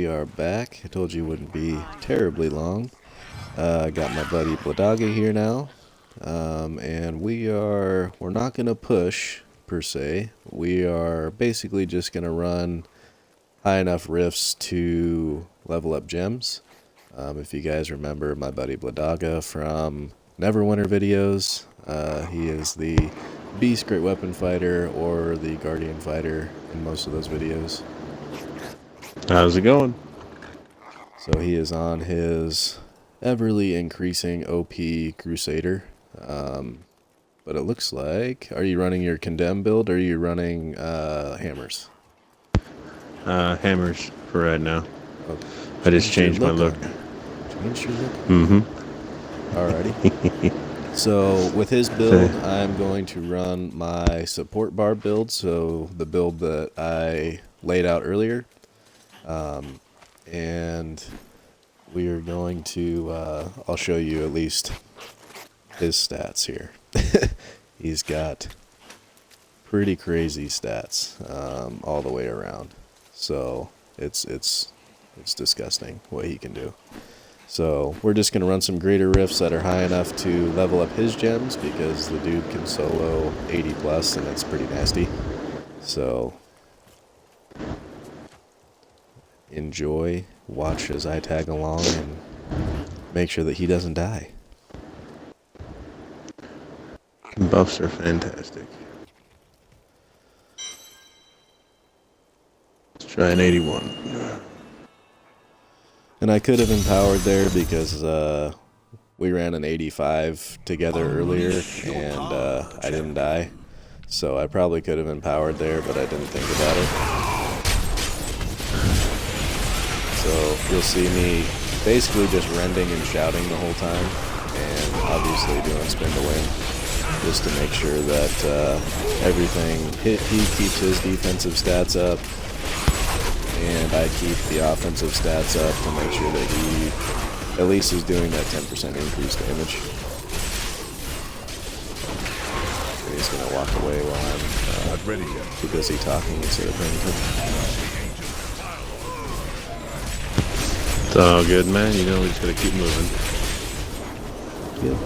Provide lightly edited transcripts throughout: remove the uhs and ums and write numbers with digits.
We are back. I told you it wouldn't be terribly long. Got my buddy Blahdaga here now. And we're not gonna push per se. We are basically just gonna run high enough rifts to level up gems. If you guys remember my buddy Blahdaga from Neverwinter videos, he is the Beast Great Weapon Fighter or the Guardian Fighter in most of those videos. How's it going? So he is on his everly increasing OP Crusader. But it looks like, are you running your Condemn build or are you running hammers? Hammers for right now. Oh, I just changed my look. Changed your look? Mm-hmm. Alrighty. So with his build, I'm going to run my support Barb build, so the build that I laid out earlier. And we are going to, I'll show you at least his stats here. He's got pretty crazy stats all the way around. So it's disgusting what he can do. So we're just going to run some greater rifts that are high enough to level up his gems because the dude can solo 80 plus and it's pretty nasty. So enjoy, watch as I tag along, and make sure that he doesn't die. Buffs are fantastic. Let's try an 81. And I could have empowered there because we ran an 85 together earlier and I didn't die. So I probably could have empowered there, but I didn't think about it. So you'll see me basically just rending and shouting the whole time, and obviously doing spin to win, just to make sure that everything, he keeps his defensive stats up, and I keep the offensive stats up to make sure that he at least is doing that 10% increased damage. And he's going to walk away while I'm too busy talking instead of paying attention. It's all good, man. You know we just gotta keep moving. Yep.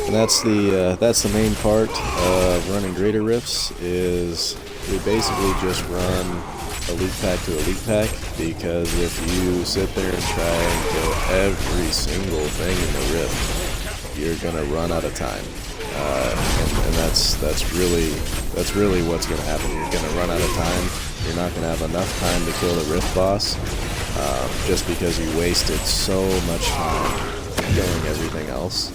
And that's the main part of running greater rifts, is we basically just run elite pack to elite pack, because if you sit there and try and kill every single thing in the rift, you're gonna run out of time. And that's really what's gonna happen. You're gonna run out of time. You're not gonna have enough time to kill the rift boss. Just because you wasted so much time killing everything else.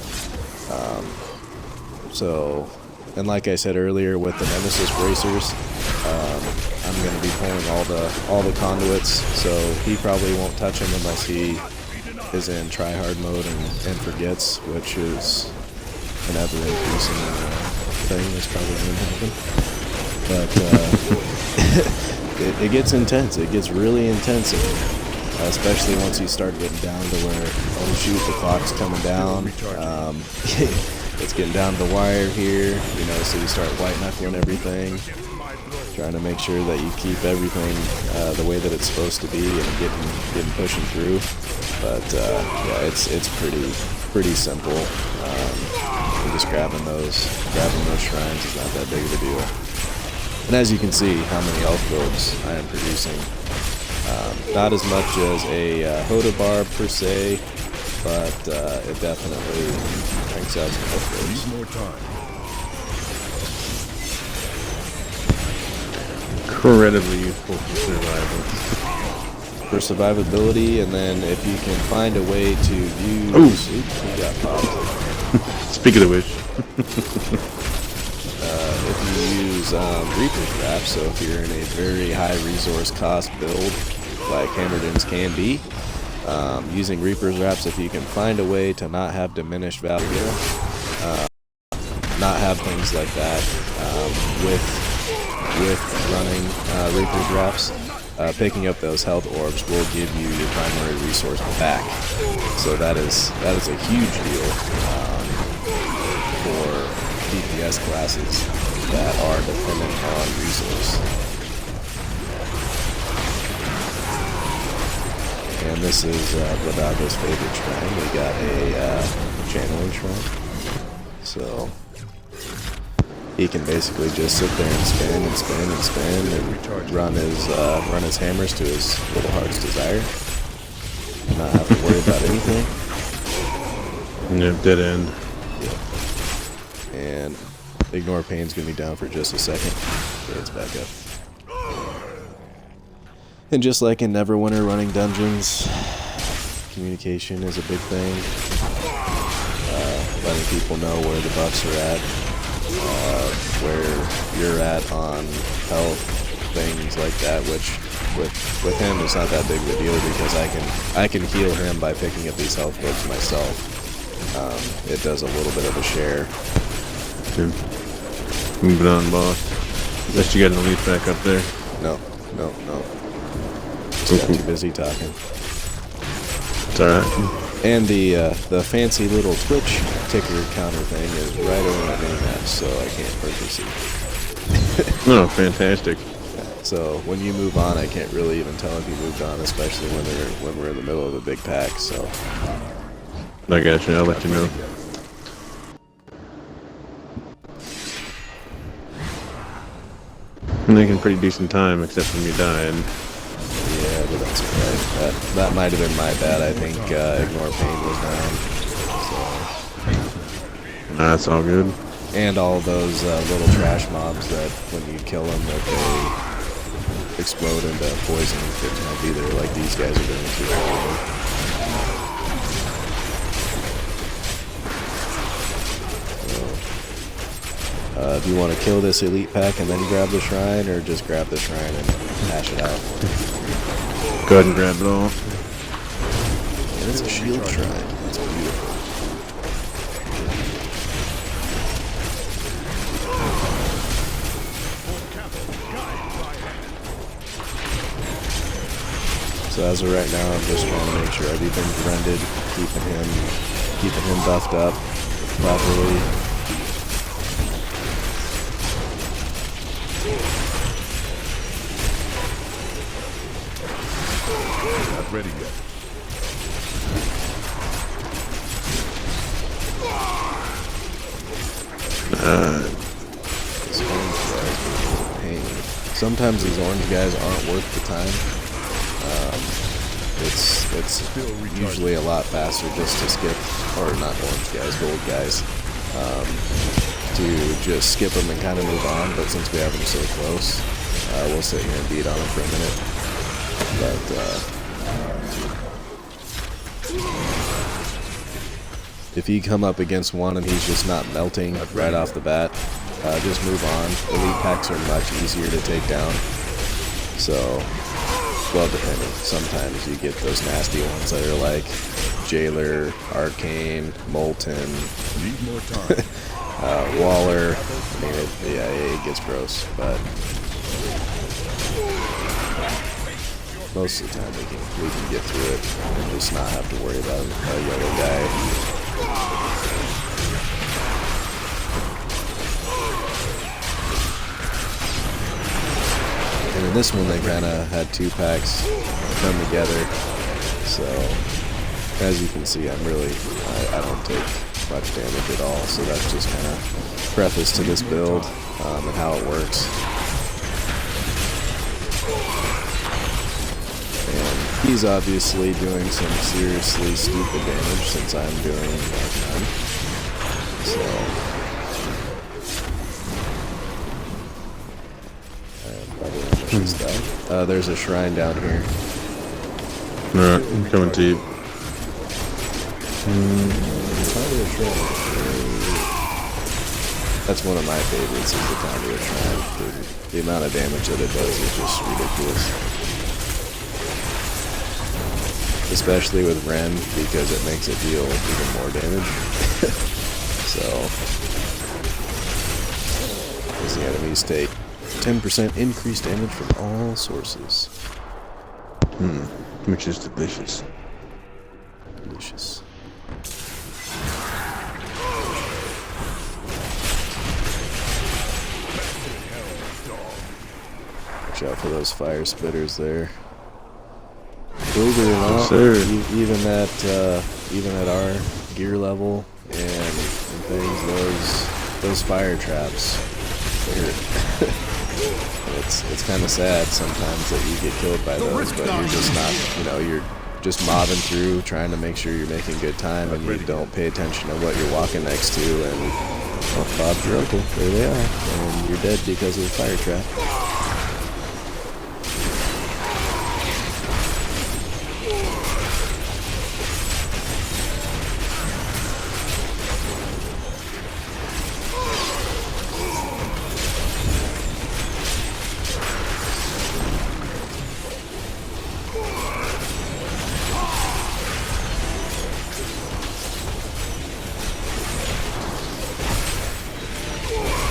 And like I said earlier, with the Nemesis bracers, I'm going to be pulling all the conduits, so he probably won't touch him unless he is in tryhard mode and forgets, which is an ever-increasing thing that's probably going to happen. But it gets intense. It gets really intense. Especially once you start getting down to where, oh shoot, the clock's coming down. It's getting down to the wire here, you know, so you start white knuckling everything, trying to make sure that you keep everything the way that it's supposed to be and getting pushing through. But yeah, it's pretty simple. Just grabbing those shrines is not that big of a deal. And as you can see, how many elf robes I am producing. Not as much as a Hoda Barb per se, but it definitely cranks out some elf robes. Incredibly useful for survival. For survivability, and then if you can find a way to use... Oops, he got popped. Speaking of which. If you use Reaper's Wrap, so if you're in a very high resource cost build, like Hammerdin's can be, using Reaper's Wraps, if you can find a way to not have diminished value, not have things like that, with running Reaper's Wraps, picking up those health orbs will give you your primary resource back. So that is a huge deal for DPS classes that are dependent on resource. And this is Blahdaга's favorite shrine. We got a channeling shrine. So he can basically just sit there and spin and spin and spin and run his hammers to his little heart's desire. Not have to worry about anything. Yeah, dead end. Yep. And Ignore Pain's gonna be down for just a second. Okay, it's back up. And just like in Neverwinter running dungeons, communication is a big thing. Letting people know where the buffs are at, where you're at on health, things like that, which with him it's not that big of a deal because I can heal him by picking up these health books myself. It does a little bit of a share. Okay. Moving on, boss. Unless you got an elite back up there. No. Just got too busy talking. It's alright. And the fancy little Twitch ticker counter thing is right over my mini-map, so I can't purchase it. Oh, fantastic. So when you move on, I can't really even tell if you moved on, especially when we're in the middle of a big pack. So I got you. I'll let you know. I'm making pretty decent time, except when you died. yeah, but that's alright. That might have been my bad. I think Ignore Pain was down. So. Nah, that's all good. And all those little trash mobs that when you kill them, that they explode into poison kryptonite either, like these guys are doing too. Do you want to kill this elite pack and then grab the shrine, or just grab the shrine and hash it out? Go ahead and grab it all. And it's a shield shrine. That's beautiful. So as of right now, I'm just trying to make sure everything's rendered, keeping him buffed up properly. Not ready yet. This orange guy is a pain. Sometimes these orange guys aren't worth the time. It's usually a lot faster just to skip, or not orange guys, gold guys, to just skip them and kind of move on. But since we have them so close, we'll sit here and beat on them for a minute. But if you come up against one and he's just not melting right off the bat, just move on. Elite packs are much easier to take down. So, well, depending. Sometimes you get those nasty ones that are like Jailer, Arcane, Molten, Need more time. Waller. I mean, it gets gross, but most of the time we can get through it and just not have to worry about a yellow guy. And in this one, they kind of had two packs come together. So, as you can see, I don't take much damage at all. So that's just kind of preface to this build and how it works. And he's obviously doing some seriously stupid damage since I'm doing none. So. There's a shrine down here. Alright, I'm coming to you. That's one of my favorites, is the Conduit Shrine. The amount of damage that it does is just ridiculous. Especially with Rend, because it makes it deal even more damage. So, as the enemies take 10% increased damage from all sources. Which is delicious. Delicious. Watch out for those fire spitters there. believe it or not, Yes, sir. even at our gear level and things, those fire traps hurt. It's kind of sad sometimes that you get killed by those, but you're just not, you're just mobbing through, trying to make sure you're making good time, and you don't pay attention to what you're walking next to, and oh, Bob's your uncle, there they are, and you're dead because of the fire trap.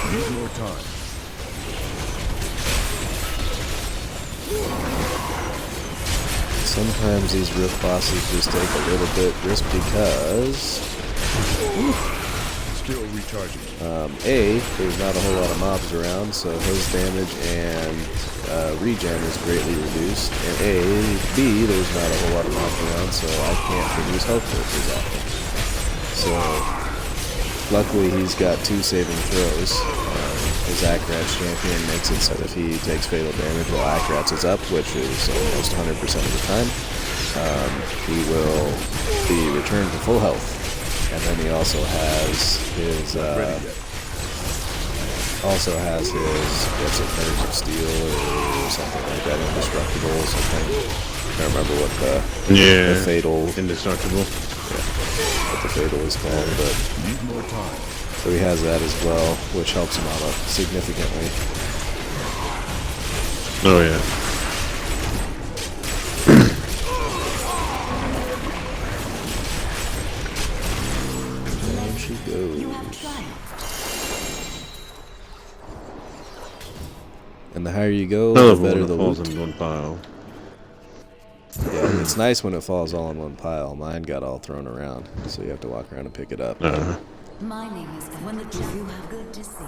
Need more time. Sometimes these rift bosses just take a little bit just because Still recharging. there's not a whole lot of mobs around, so his damage and regen is greatly reduced, and B, there's not a whole lot of mobs around, so I can't produce health points as often. So luckily he's got 2 saving throws. His Akrat's champion makes it so if he takes fatal damage while Akrat's is up, which is almost 100% of the time, he will be returned to full health. And then he also has his what's it, Nerves of Steel or something like that, Indestructible or something. I can't remember what the fatal Indestructible. What the fatal is called, but Need more time. so he has that as well, which helps him out significantly. Oh yeah. There she goes. And the higher you go, I love the better when the it falls loot. in one pile. Yeah, it's nice when it falls all in one pile. Mine got all thrown around, so you have to walk around and pick it up. Mining is when the you have good to see.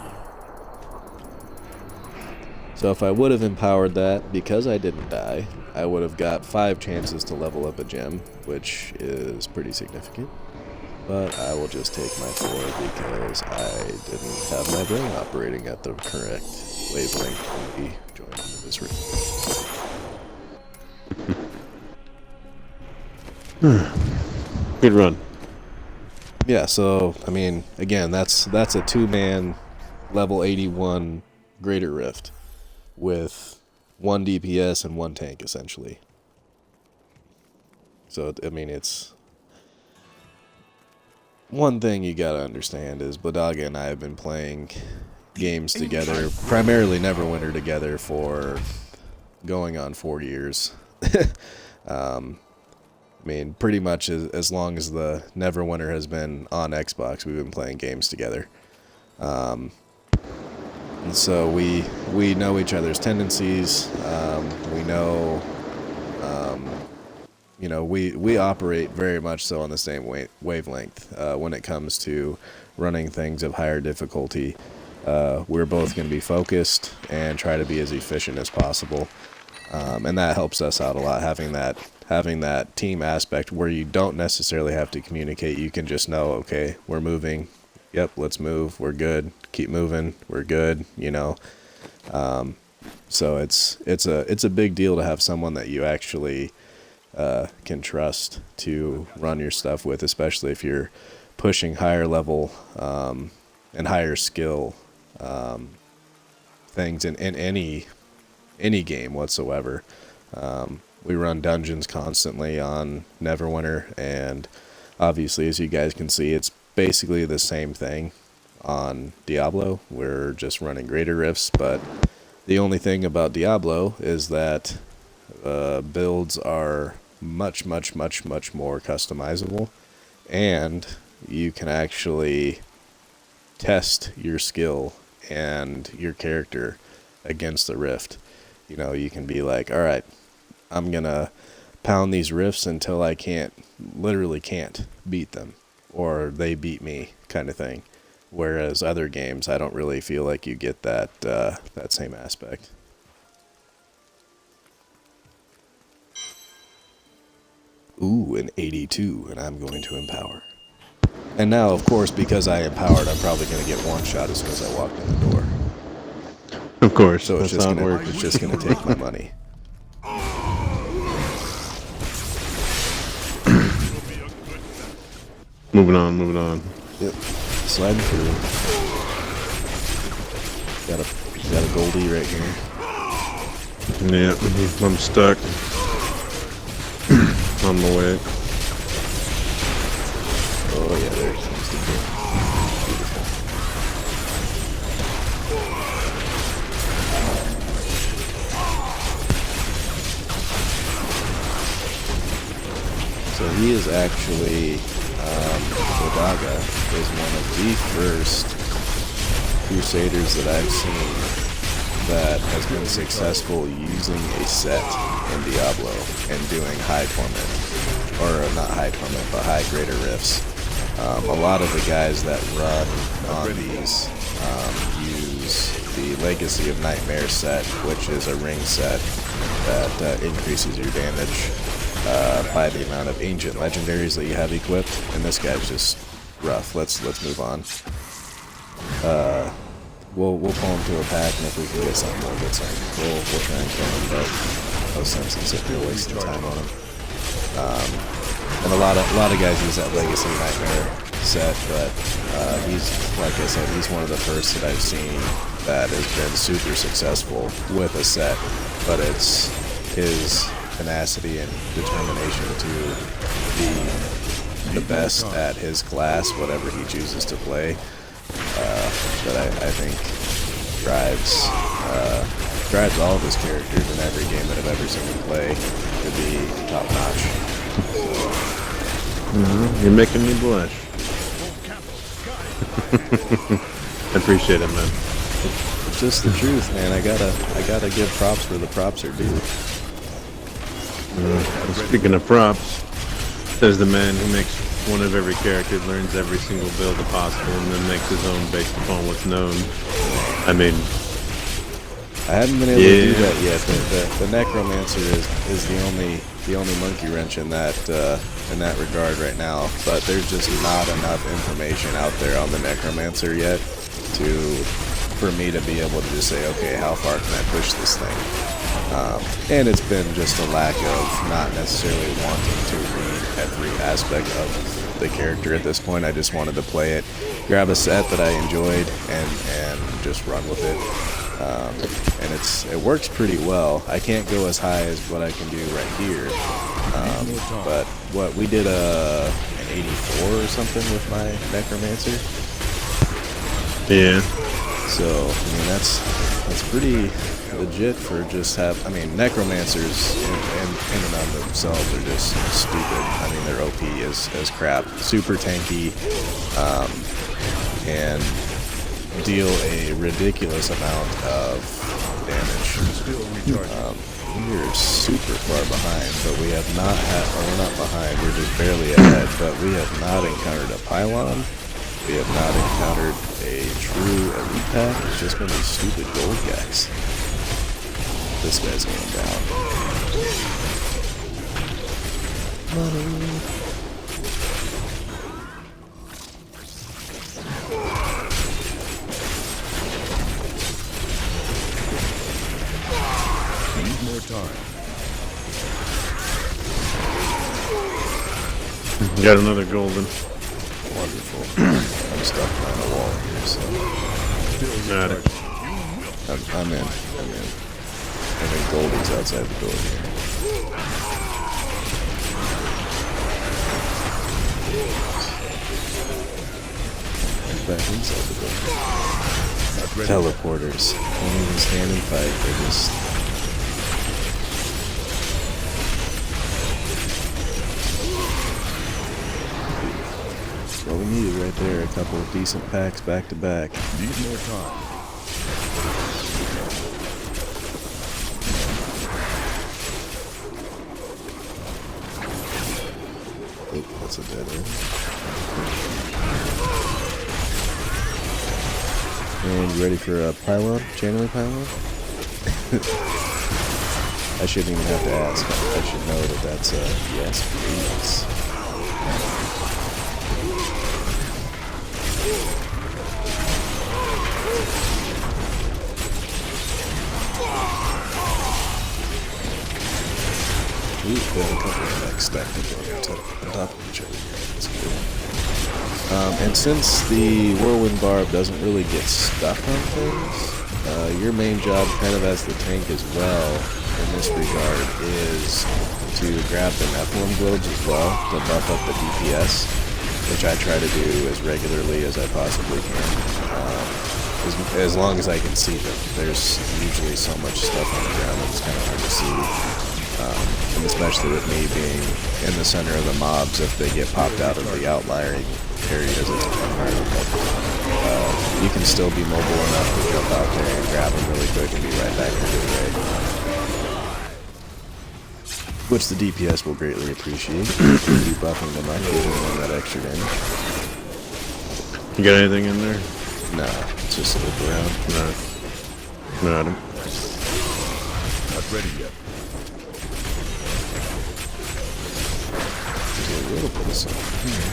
So if I would have empowered that, because I didn't die, I would have got 5 chances to level up a gem, which is pretty significant. But I will just take my 4 because I didn't have my brain operating at the correct wavelength when we joined into this room. Good run. Yeah, so I mean, again, that's a 2-man level 81 Greater Rift with 1 DPS and 1 tank essentially. So I mean, it's one thing you gotta understand is Blahdaga and I have been playing games together, primarily Neverwinter together, for going on 4 years. I mean, pretty much as long as the Neverwinter has been on Xbox, we've been playing games together. And so we know each other's tendencies. We know, we operate very much so on the same wavelength when it comes to running things of higher difficulty. We're both going to be focused and try to be as efficient as possible. And that helps us out a lot, having that team aspect where you don't necessarily have to communicate. You can just know, okay, we're moving. Yep, let's move. We're good. Keep moving. We're good. So it's a big deal to have someone that you actually can trust to run your stuff with, especially if you're pushing higher level and higher skill things in any game whatsoever. We run dungeons constantly on Neverwinter, and obviously, as you guys can see, it's basically the same thing on Diablo. We're just running greater rifts, but the only thing about Diablo is that builds are much more customizable, and you can actually test your skill and your character against the rift. You can be like, all right, I'm gonna pound these rifts until I literally can't beat them, or they beat me, kind of thing. Whereas other games, I don't really feel like you get that same aspect. Ooh, an 82, and I'm going to empower. And now, of course, because I empowered, I'm probably going to get one shot as soon as I walk in the door. Of course, So that's how it works. it's just gonna take my money. Moving on, moving on. Yep. Sliding through. Got a Goldie right here. Yeah, I'm stuck. On the way. Oh yeah, there comes the door. Beautiful. So he is actually, Blahdaga is one of the first Crusaders that I've seen that has been successful using a set in Diablo and doing high torment, or not high torment, but high greater rifts. A lot of the guys that run on these use the Legacy of Nightmare set, which is a ring set that increases your damage by the amount of ancient legendaries that you have equipped. And this guy's just rough. Let's move on. We'll pull him to a pack, and if we can get something, we'll get something. We'll try and kill him, but no sense in sitting here wasting time on him. And a lot of guys use that Legacy Nightmare set, but he's, like I said, he's one of the first that I've seen that has been super successful with a set. But it's his tenacity and determination to be the best at his class, whatever he chooses to play, that I think drives all of his characters in every game that I've ever seen him play to be top notch. You're making me blush. I appreciate it, man. It's just the truth, man. I gotta give props where the props are due. Speaking of props, there's the man who makes one of every character, learns every single build possible, and then makes his own based upon what's known. I mean, I haven't been able to do that yet. The Necromancer is the only monkey wrench in that regard right now. But there's just not enough information out there on the Necromancer yet for me to be able to just say, okay, how far can I push this thing? And it's been just a lack of not necessarily wanting to read every aspect of the character at this point. I just wanted to play it, grab a set that I enjoyed, and just run with it. And it works pretty well. I can't go as high as what I can do right here, but what we did an 84 or something with my Necromancer. yeah. So I mean that's pretty legit for just Necromancers in and of themselves are just stupid. I mean they're OP as crap, super tanky, and deal a ridiculous amount of damage. We're super far behind, but we have not we're not behind, we're just barely ahead, but we have not encountered a pylon. We have not encountered a true elite pack. It's just been these stupid gold guys. This guy's going down. Money. Need more time. Got another golden. Wonderful. I'm stuck behind a wall here, so Got it. I'm in. And then Goldie's outside the door here. He's back inside the door. Teleporters. Don't even stand and fight. They're just... Well, we needed right there a couple of decent packs back to back. Need more time. Oh, that's a dead end. And you ready for a pylon? Channeling pylon? I shouldn't even have to ask. I should know that that's a yes, please. Ooh, got a couple of decks stacked on top of each other here. That's cool. And since the Whirlwind Barb doesn't really get stuck on things, your main job, kind of as the tank as well, in this regard, is to grab the Nephilim globes as well to buff up the DPS, which I try to do as regularly as I possibly can. As long as I can see them. There's usually so much stuff on the ground that it's kind of hard to see. And especially with me being in the center of the mobs, if they get popped out of the outlying areas, it's kind of hard. But you can still be mobile enough to jump out there and grab them really quick and be right back into the raid. Which the DPS will greatly appreciate. Keep buffing them up, giving them that extra damage. You got anything in there? No, it's just a loop around. No, I don't. Not ready yet. A little bit of something here.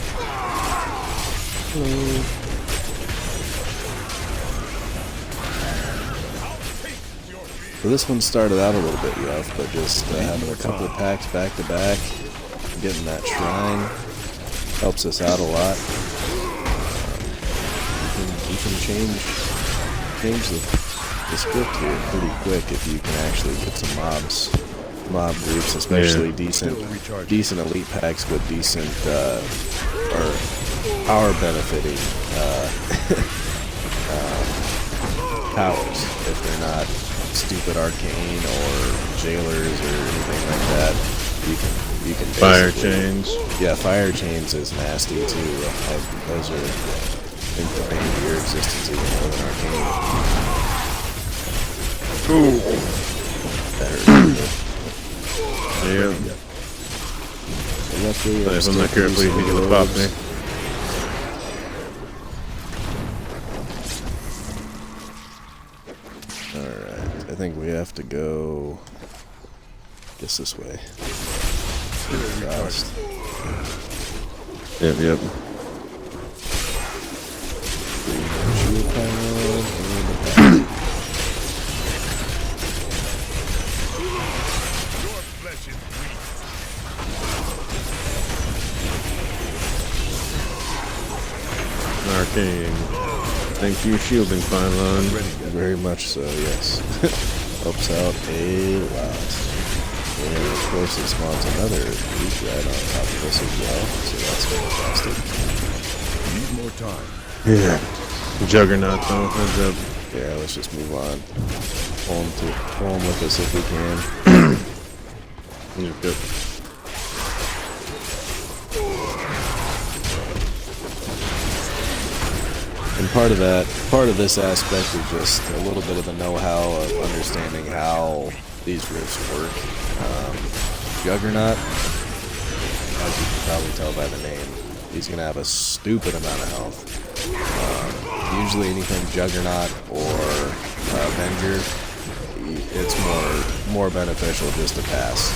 Hello. So this one started out a little bit rough, but just having a couple of packs back to back, getting that shrine helps us out a lot. You can change the script here pretty quick if you can actually get some mob groups, especially decent elite packs with decent or power benefiting powers. If they're not stupid arcane or jailers or anything like that, you can Fire chains. Yeah, fire chains is nasty too. Those are inconvenient to your existence even more than arcane. Ooh. Better. Yeah. Luckily, If I'm not careful, you think it'll pop me. Alright, I think we have to go, I guess this way. Fast. Yep. Shield panel, and Arcane. Thank you, shielding pylon. very much so, yes. Helps out a lot. And of course it spawns another leaf right on top of us as well, so that's fantastic. Need more time. Yeah. Juggernaut though, heads up. Yeah, let's just move on. Pull him with us if we can. Yep. And part of this aspect is just a little bit of the know-how of understanding how these rifts work. Juggernaut, as you can probably tell by the name, he's going to have a stupid amount of health. Usually anything Juggernaut or Avenger, it's more beneficial just to pass.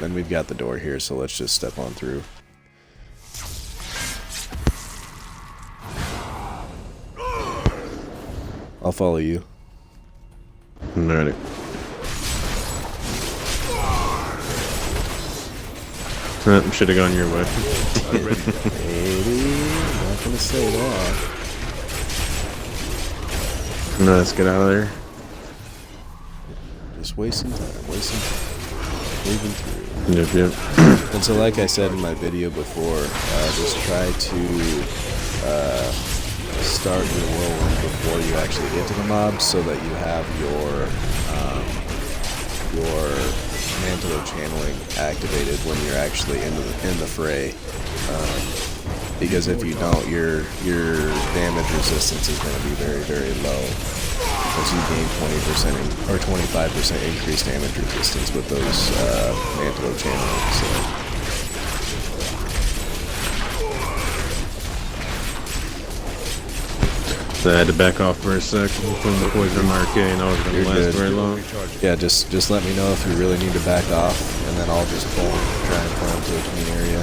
And we've got the door here, so let's just step on through. I'll follow you. Alrighty. Should have gone your way. Maybe. I'm not gonna say that. No, let's get out of there. Just wasting time. Moving through. Yep. And so, like I said in my video before, just try to start your whirlwind before you actually get to the mobs, so that you have your mantle of channeling activated when you're actually in the fray. Because if you don't, your damage resistance is going to be very, very low. Because you gain 20% or 25% increased damage resistance with those mantle of channeling. So. So I had to back off for a sec from the poison arcane. I wasn't going You're to last good. very long. Yeah, just let me know if you really need to back off, and then I'll just try and pull him to a clean area.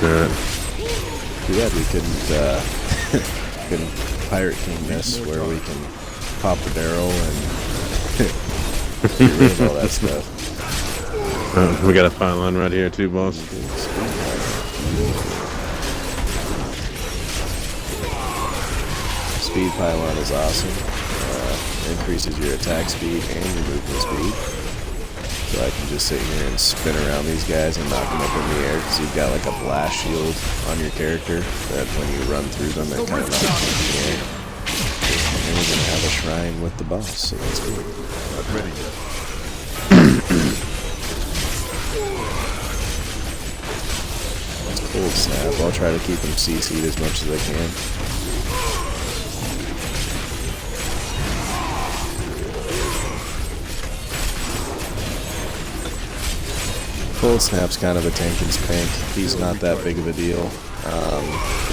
Alright. Too bad we couldn't Pirate King this, where we can pop the barrel and get rid of all that stuff. We got a pylon right here too, boss. Speed pylon is awesome. Increases your attack speed and your movement speed. So I can just sit here and spin around these guys and knock them up in the air because you've got like a blast shield on your character that when you run through them it kind of knocks them in the air. And then we're going to have a shrine with the boss, so that's good. Not ready yet. That's cold snap. I'll try to keep him CC'd as much as I can. Cold Snap's kind of a tank and spank. He's not that big of a deal.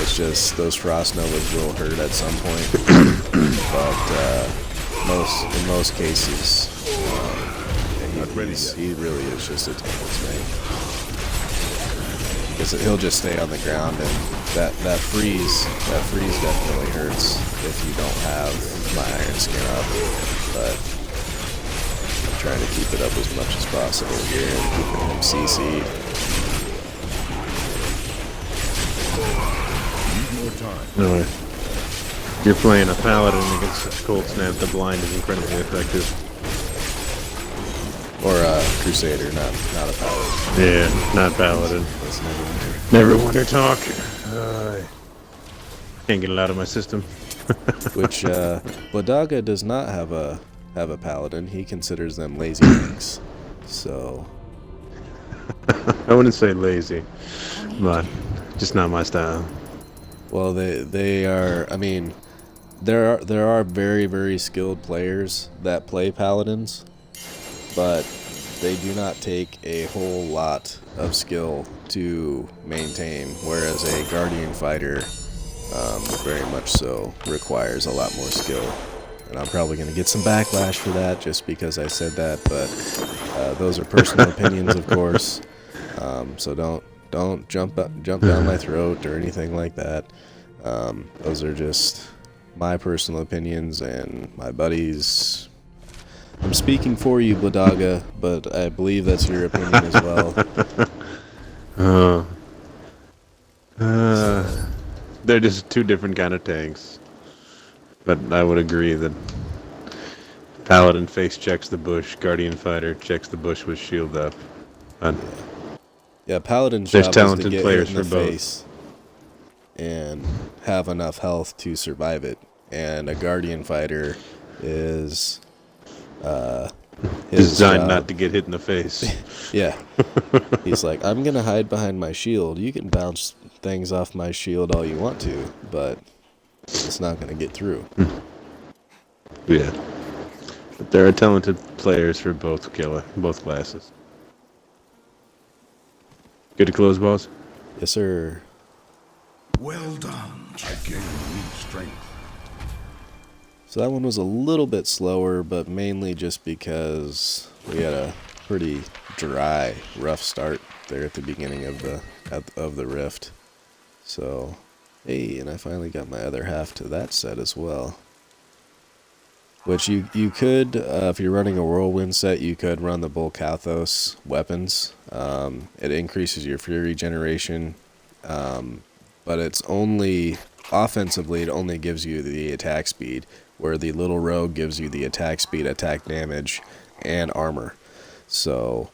It's just those Frost Novas will hurt at some point. But in most cases, he really is just a tank and spank. Because he'll just stay on the ground, and that freeze definitely hurts if you don't have my Iron Skin up. But trying to keep it up as much as possible here and keeping him CC'd. Need more time. No, you're playing a paladin against Cold Snap. The blind is incredibly effective. Or a Crusader, not a paladin. Yeah, not paladin. That's Neverwinter. Neverwinter talk. Can't get it out of my system. Which Blahdaga does not have a paladin. He considers them lazy links. So I wouldn't say lazy, but just not my style. well, they are. I mean, there are very, very skilled players that play paladins, but they do not take a whole lot of skill to maintain. Whereas a guardian fighter, very much so, requires a lot more skill. And I'm probably going to get some backlash for that just because I said that, but those are personal opinions, of course. So don't jump down my throat or anything like that. Those are just my personal opinions and my buddies. I'm speaking for you, Blahdaga, but I believe that's your opinion as well. They're just two different kind of tanks. But I would agree that Paladin face checks the bush, Guardian Fighter checks the bush with shield up. Yeah, Paladin's There's job is to talented get players hit in the for both. face and have enough health to survive it. And a Guardian Fighter is his Designed job. not to get hit in the face. Yeah. He's like, I'm going to hide behind my shield. You can bounce things off my shield all you want to, but it's not going to get through. Yeah. But there are talented players for both classes. Good to close, boss? Yes, sir. Well done. I gain new strength. So that one was a little bit slower, but mainly just because we had a pretty dry, rough start there at the beginning of the rift. So, hey, and I finally got my other half to that set as well. Which you could, if you're running a Whirlwind set, you could run the Bolkathos weapons. It increases your Fury generation, but it's only, offensively, it only gives you the attack speed, where the Little Rogue gives you the attack speed, attack damage, and armor. So,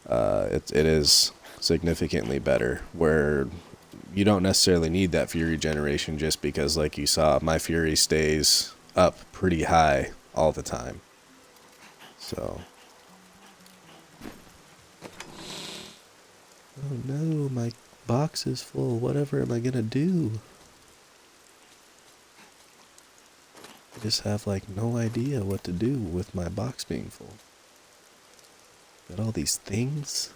it is significantly better, where you don't necessarily need that Fury generation just because, like you saw, my Fury stays up pretty high all the time. So. Oh no, my box is full. Whatever am I gonna do? I just have like no idea what to do with my box being full. Got all these things.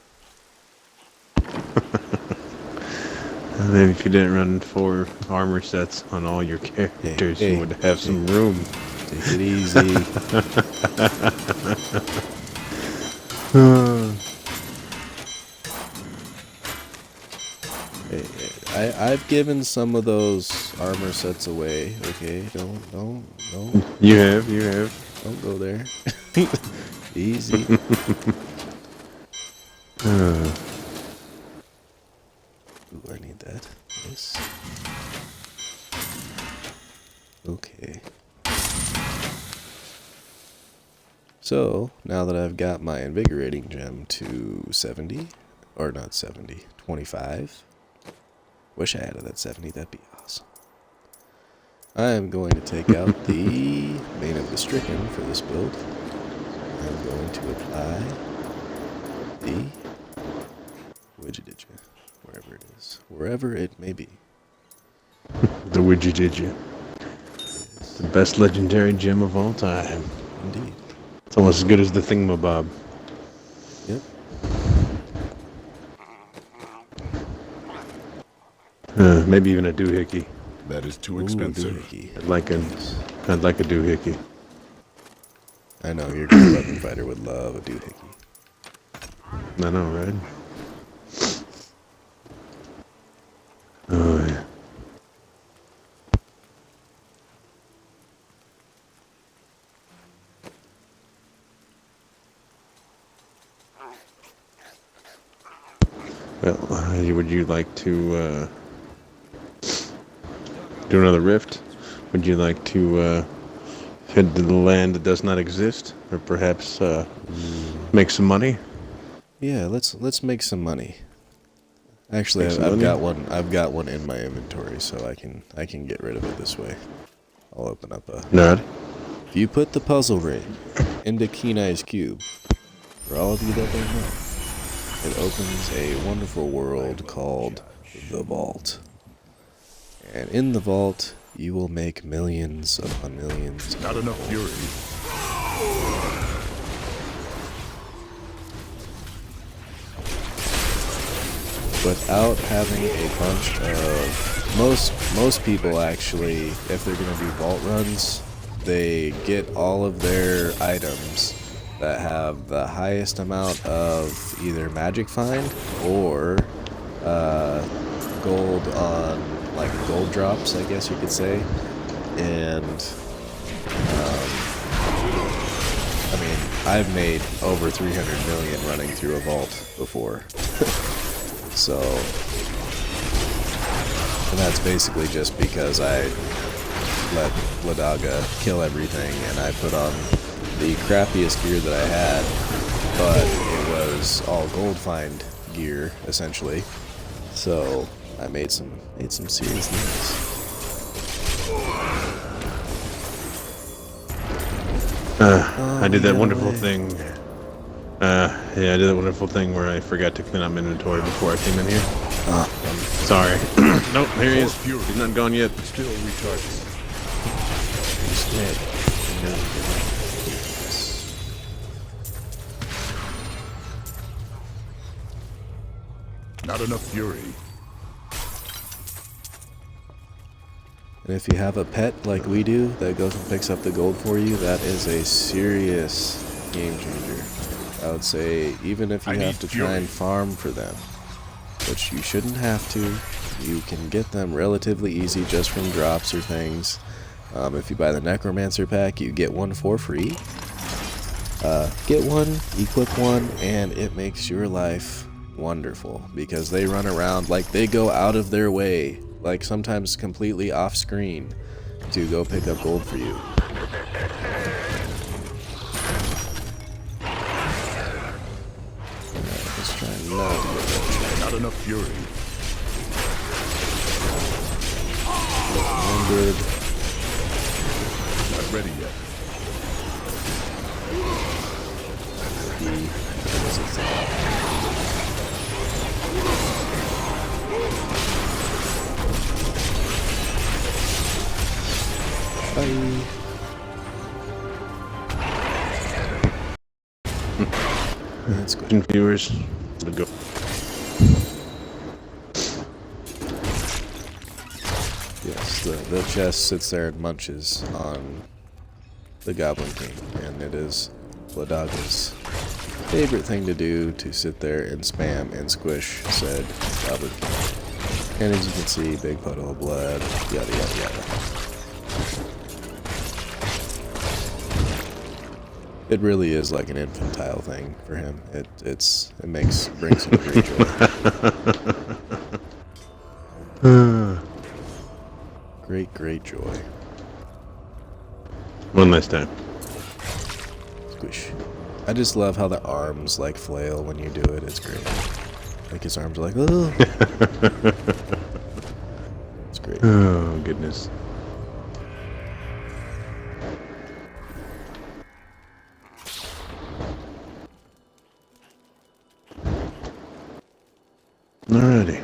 And then if you didn't run 4 armor sets on all your characters, you would have some room. Take it easy. I've given some of those armor sets away. Okay, don't. You have. Don't go there. Easy. Ooh, I need that. Yes. Okay. So, now that I've got my invigorating gem to 70, or not 70, 25. Wish I added that 70, that'd be awesome. I am going to take out the Bane of the Stricken for this build. I'm going to apply the Widgetidja, wherever it may be. The Widgetidja. The best legendary gem of all time. Indeed. It's almost as good as the Thingamabob. Yep. Maybe even a doohickey. That is too expensive. Doohickey. I'd like a doohickey. I know your good weapon fighter would love a doohickey. I know, right? Oh yeah. Well, would you like to do another rift? Would you like to head to the land that does not exist, or perhaps make some money? Yeah, let's make some money. Actually, Make some I've money? got one. I've got one in my inventory, so I can get rid of it this way. I'll open up a. Not. If you put the puzzle ring into Kenai's cube, for all of you that don't know, it opens a wonderful world called the Vault. And in the Vault, you will make millions upon millions. Not enough fury. Without having a bunch of most people actually, if they're gonna do vault runs, they get all of their items that have the highest amount of either magic find or gold on like gold drops, I guess you could say. And I mean, I've made over 300 million running through a vault before. So, and that's basically just because I let Blahdaga kill everything and I put on the crappiest gear that I had, but it was all gold find gear, essentially. So, I made some serious news. I did that wonderful thing. Yeah, I did that wonderful thing where I forgot to clean up my inventory before I came in here. I'm sorry. Nope, here he is. He's not gone yet. Still recharging. He's dead. Not enough fury. And if you have a pet like we do that goes and picks up the gold for you, that is a serious game changer. I would say even if you have to try and farm for them, which you shouldn't have to, you can get them relatively easy just from drops or things. If you buy the Necromancer pack, you get one for free. Get one, equip one, and it makes your life wonderful because they run around like they go out of their way, like sometimes completely off screen, to go pick up gold for you. Let's try not to get that. Not enough fury. 100. Not ready yet. Bye. That's good. Viewers, go. the chest sits there and munches on the Goblin King, and it is Blahdaga's favorite thing to do, to sit there and spam and squish said Goblin King. And as you can see, big puddle of blood, yada yada yada. It really is like an infantile thing for him. It brings him great joy. Great joy. One last time. Squish. I just love how the arms like flail when you do it. It's great. Like his arms are like, oh. It's great. Oh goodness. Alrighty.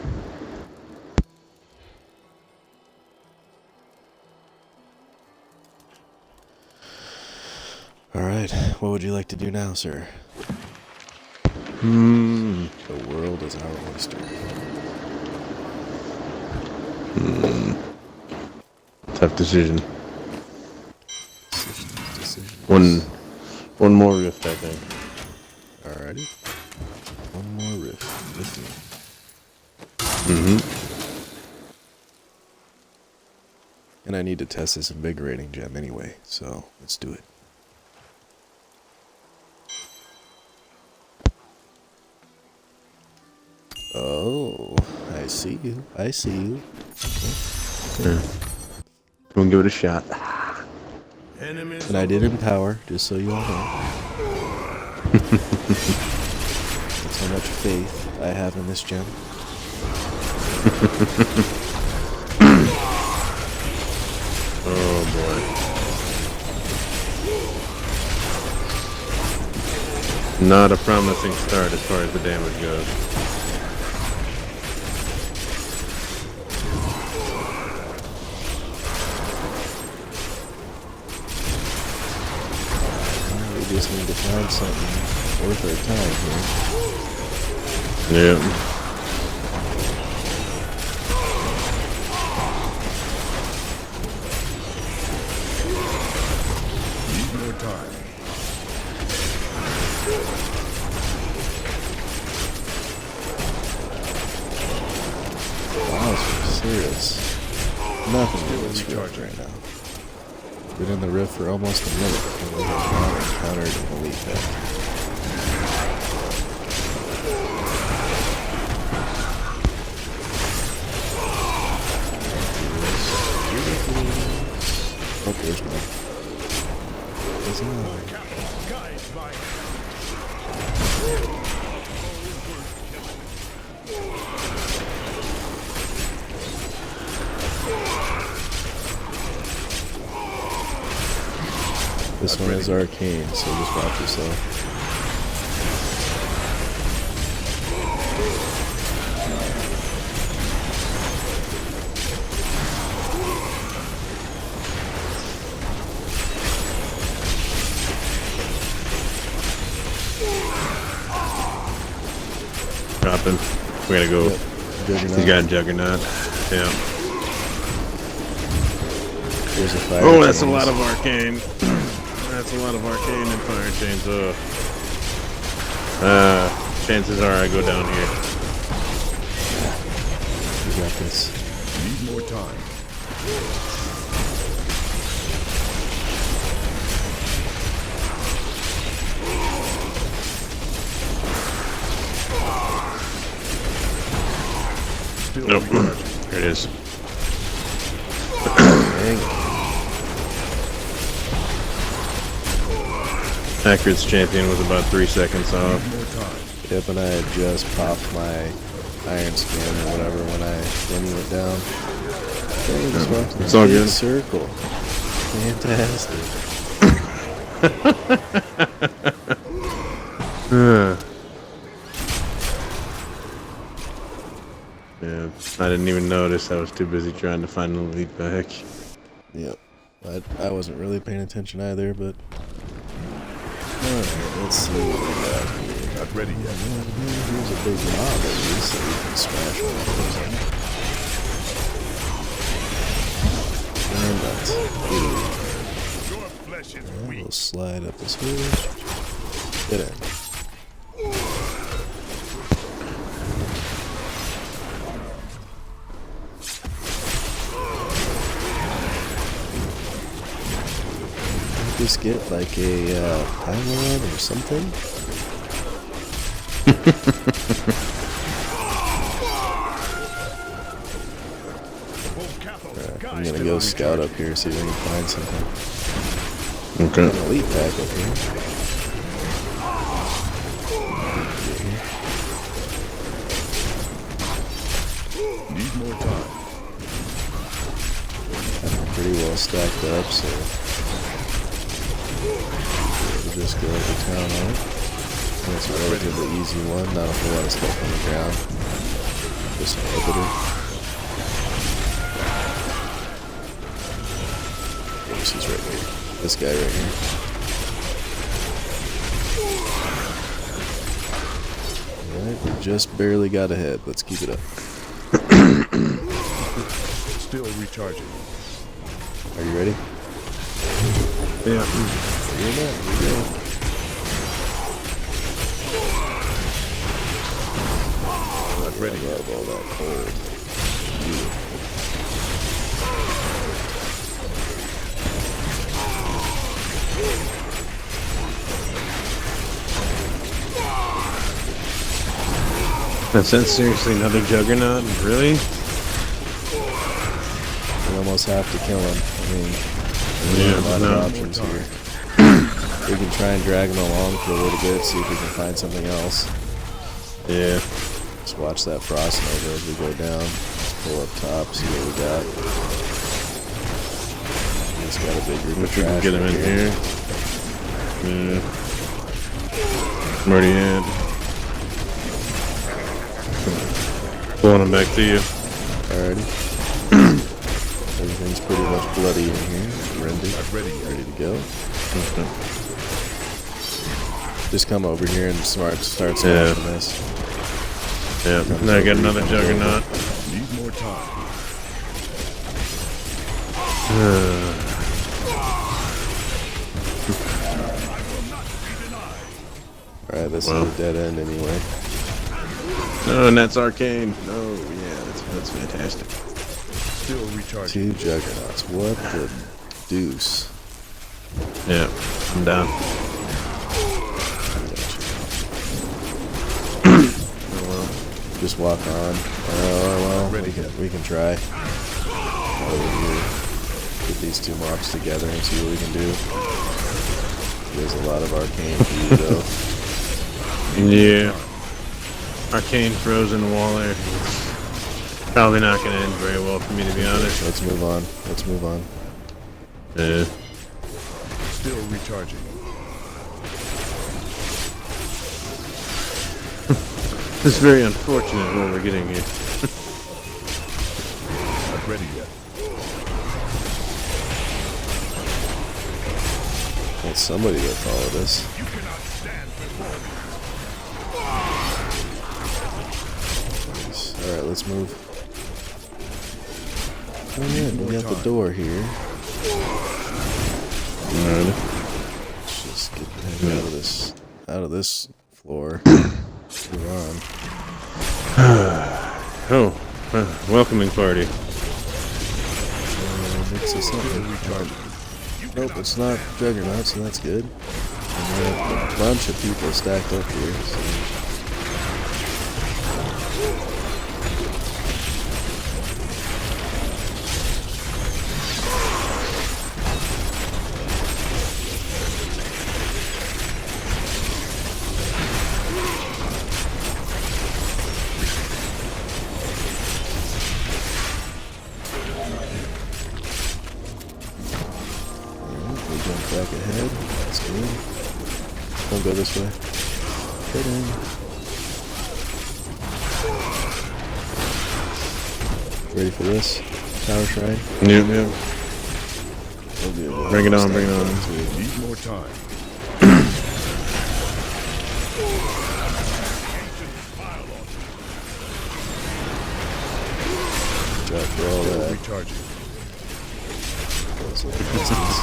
Alright, what would you like to do now, sir? The world is our oyster. Tough decision. Decisions. One more rift, I think. Alrighty. One more rift with me. And I need to test this invigorating gem anyway, so let's do it. Oh, I see you. I see you. Yeah. Come on, give it a shot. And I did empower, just so you all know. That's how much faith I have in this gem. Oh boy. Not a promising start as far as the damage goes. We just need to find something worth our time here. Yep. Need more time. Wow, it's serious. Nothing to this rift right now. Been in the rift for almost a minute, and we have not encountered an elite yet. Oh, there's one. There's another. This one is arcane, so just watch yourself. Dropping. We gotta go. Yep. Juggernaut. He's got a Juggernaut. Yeah. There's a fire. Oh, that's a chains. lot of arcane. That's a lot of arcane and fire chains. Chances are I go down here. You got this. Need more time. Nope. There it is. Dang it. Accurate's champion was about 3 seconds off. More time. Yep, and I had just popped my iron skin or whatever when he went down. Dang, just walked in It's all a big good. circle. Fantastic. Yeah, I didn't even notice. I was too busy trying to find the lead back. Yep. I wasn't really paying attention either, but... Alright, let's see what we got here. Not ready yet. Here's a big mob at least that we can smash on those. that. Ooh. Your flesh is weak. We'll slide up this way. Get in. Just get like a pylon or something. Right, I'm gonna go scout up here, see if I can find something. Okay. An elite pack up here. Need more time. I'm pretty well stacked up, so we'll just go to town on it. It's a relatively easy one, not a whole lot of stuff on the ground. Just an orbiter. He's right here. This guy right here. Alright, we just barely got ahead. Let's keep it up. Still recharging. Are you ready? Yeah. You're not. Here we go. Not ready I love all that cold. Beautiful. That's seriously another juggernaut? Really? We almost have to kill him. I mean, we Yeah, have a lot no. of options here. We can try and drag him along for a little bit, see if we can find something else. Yeah. Just watch that frost nova as we go down. Let's pull up top, see what we got. He's got a big group of If we can trash get him right in here. here. Yeah. I'm already in. Pulling him back to you. Alrighty. Everything's pretty much bloody in here. Ready to go. Okay. Just come over here and start smashing Yeah. this. Yeah. Now I got another juggernaut. Need more time. Alright, this Well. is a dead end anyway. No, and that's arcane. No, yeah, that's fantastic. Still recharging. Two juggernauts. What the deuce? Yeah, I'm down. Just walk on. Well, we can try. Over here. Get these two mobs together and see what we can do. There's a lot of arcane for you though. Yeah. Arcane frozen wall there. Probably not going to end very well for me, to be honest. Let's move on. Let's move on. Yeah. Still recharging. This is very unfortunate what we're getting here. Not ready yet. Want somebody to follow this. You cannot stand before me. Alright, let's move. Oh yeah, we got the door here. Alright. Let's just get the heck out of this floor. Move on. Oh, welcoming party. Mix this up. Nope, it's not Juggernaut, so that's good. And we have a bunch of people stacked up here. So. Back ahead. That's good. Don't go this way. Get in. Ready for this? Tower Shrine? Yep, yep. Bring it on, bring it on. Need more time. Good job for all that. Recharging. Those little beasties.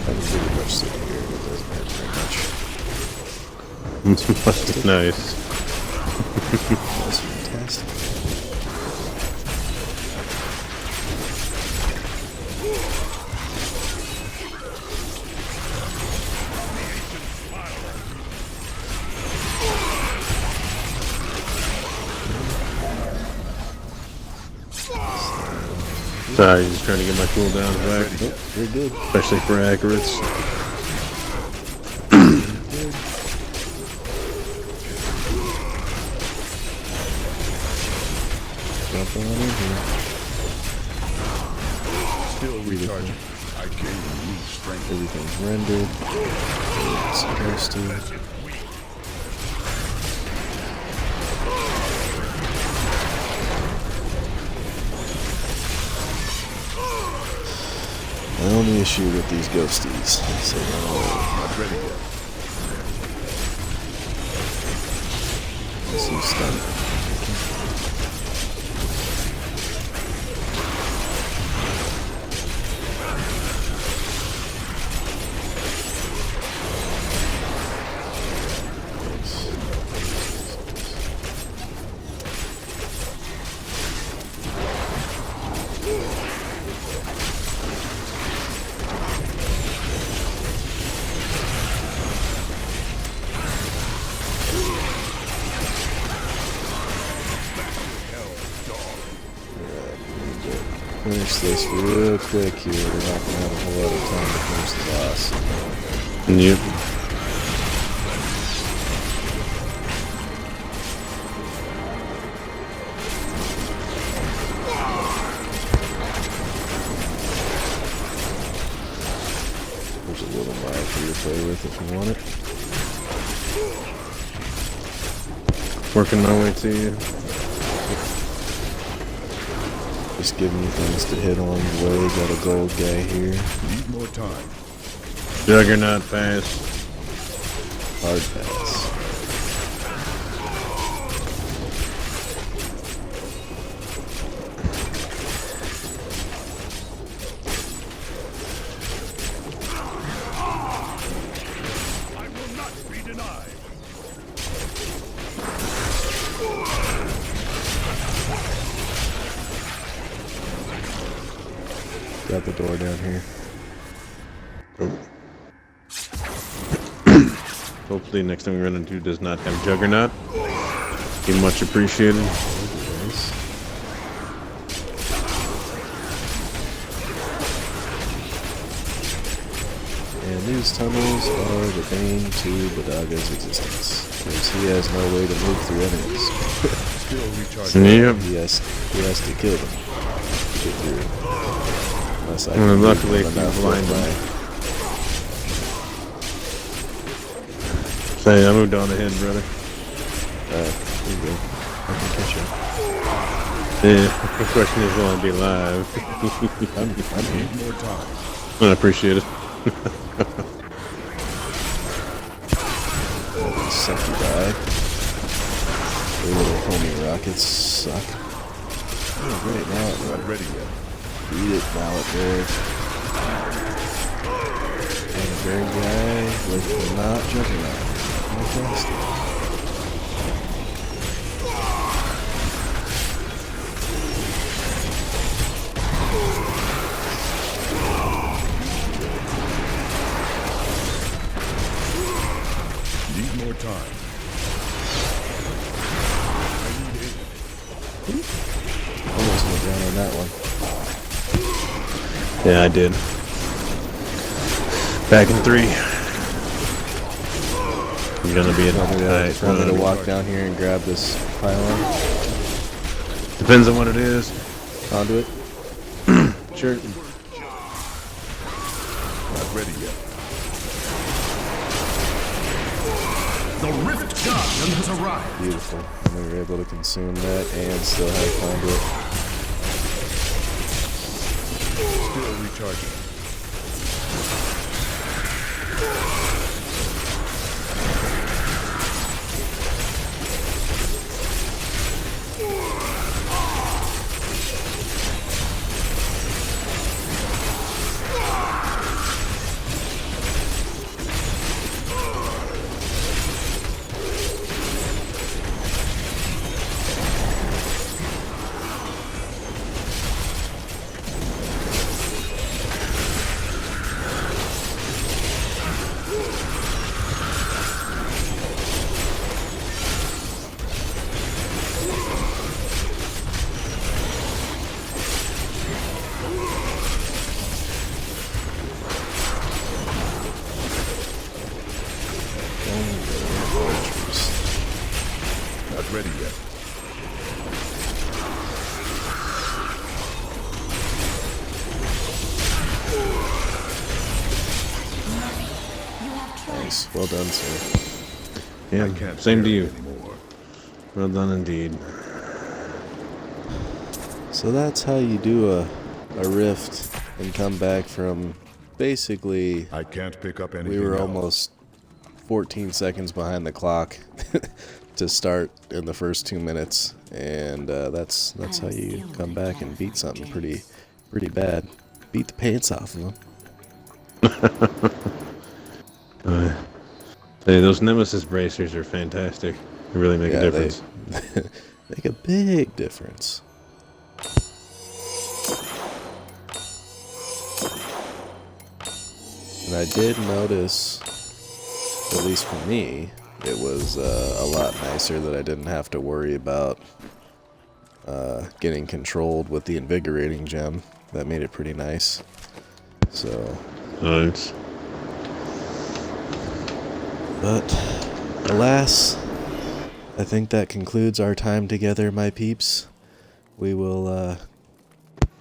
I can pretty much sit here. It doesn't hurt very much. Nice. That's fantastic. Sorry, just trying to get my cooldowns back. Nope, you're good. Especially for accurates. Jump on in here. Still recharging. I gain new strength. Everything's rendered. It's supposed to. My only issue with these ghosties is they Not ready yet. don't see stun. Finish this real quick here. We're not gonna have a whole lot of time to finish the boss. Yep. There's a little mile for you to play with if you want it. Working my way to you. Just giving you things to hit along the way. Got a gold guy here. Need more time. Juggernaut pass. Hard pass. I will not be denied. Got the door down here. Hopefully next time we run into does not have Juggernaut. Be much appreciated. Nice. And these tunnels are the bane to Blahdaга's existence, because he has no way to move through enemies. Still recharging. Yep. He has to kill them to get through. Unless I Well, can luckily move if enough you blind with him. Say, I moved on ahead, brother. You're good. I can catch you. Yeah, the question is, will I be live? I'm here. Need more time. I appreciate it. Sucky die. Your little homie rockets suck. Oh, great. Now it Not ready yet. beat it. Now it bird. And a bird guy with not Juggernaut. Fantastic. Need more time. Almost went down on that one. Yeah, I did. Back in 3. I'm gonna be Want me alright. to walk down here and grab this pylon? Depends on what it is. Conduit? Sure. Not ready yet. The Rift Guardian has arrived. Beautiful. And we were able to consume that and still have conduit. Still recharging. ready yet. Nice. Well done, sir. Yeah, I can't same to bear you. it anymore. Well done indeed. So that's how you do a rift and come back from basically, I can't pick up anything we were else. almost 14 seconds behind the clock to start in the first 2 minutes, and that's how you come back and beat something pretty bad. Beat the pants off of them. Hey, those Nemesis bracers are fantastic. They really make a Yeah, difference. they make a big difference. And I did notice, at least for me, it was a lot nicer that I didn't have to worry about getting controlled with the invigorating gem. That made it pretty nice. So, Nice. but alas, I think that concludes our time together, my peeps. We will,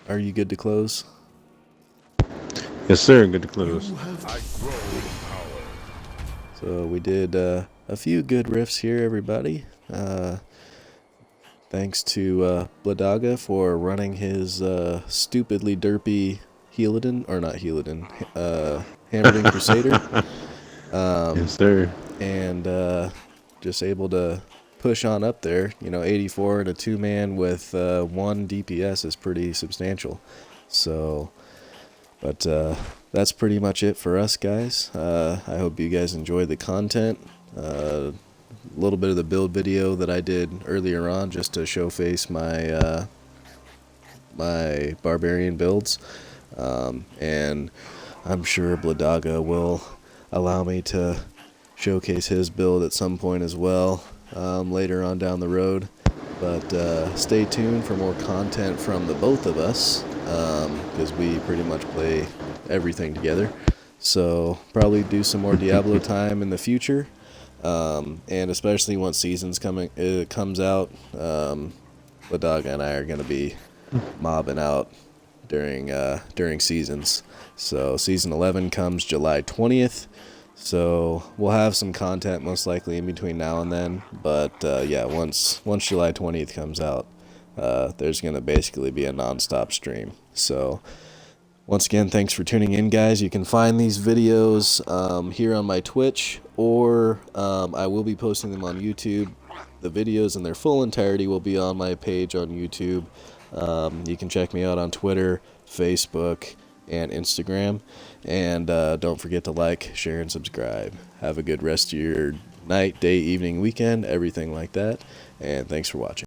are you good to close? Yes, sir. Good to close. I grow in power. So we did a few good riffs here, everybody. Thanks to Blahdaga for running his stupidly derpy Helidon, or not Helidon, Hammerdin Crusader. Yes, sir. And just able to push on up there. 84 and a 2-man with 1 DPS is pretty substantial. So, but that's pretty much it for us, guys. I hope you guys enjoyed the content. A little bit of the build video that I did earlier on just to showcase my my barbarian builds, and I'm sure Blahdaga will allow me to showcase his build at some point as well, later on down the road. But stay tuned for more content from the both of us, because we pretty much play everything together. So probably do some more Diablo time in the future, and especially once seasons comes out, Blahdaga and I are going to be mobbing out during seasons. So season 11 comes July 20th. So we'll have some content most likely in between now and then. But yeah, once July 20th comes out, there's going to basically be a non-stop stream. So once again, thanks for tuning in, guys. You can find these videos here on my Twitch, or I will be posting them on YouTube. The videos in their full entirety will be on my page on YouTube. You can check me out on Twitter, Facebook, and Instagram. And don't forget to like, share, and subscribe. Have a good rest of your night, day, evening, weekend, everything like that. And thanks for watching.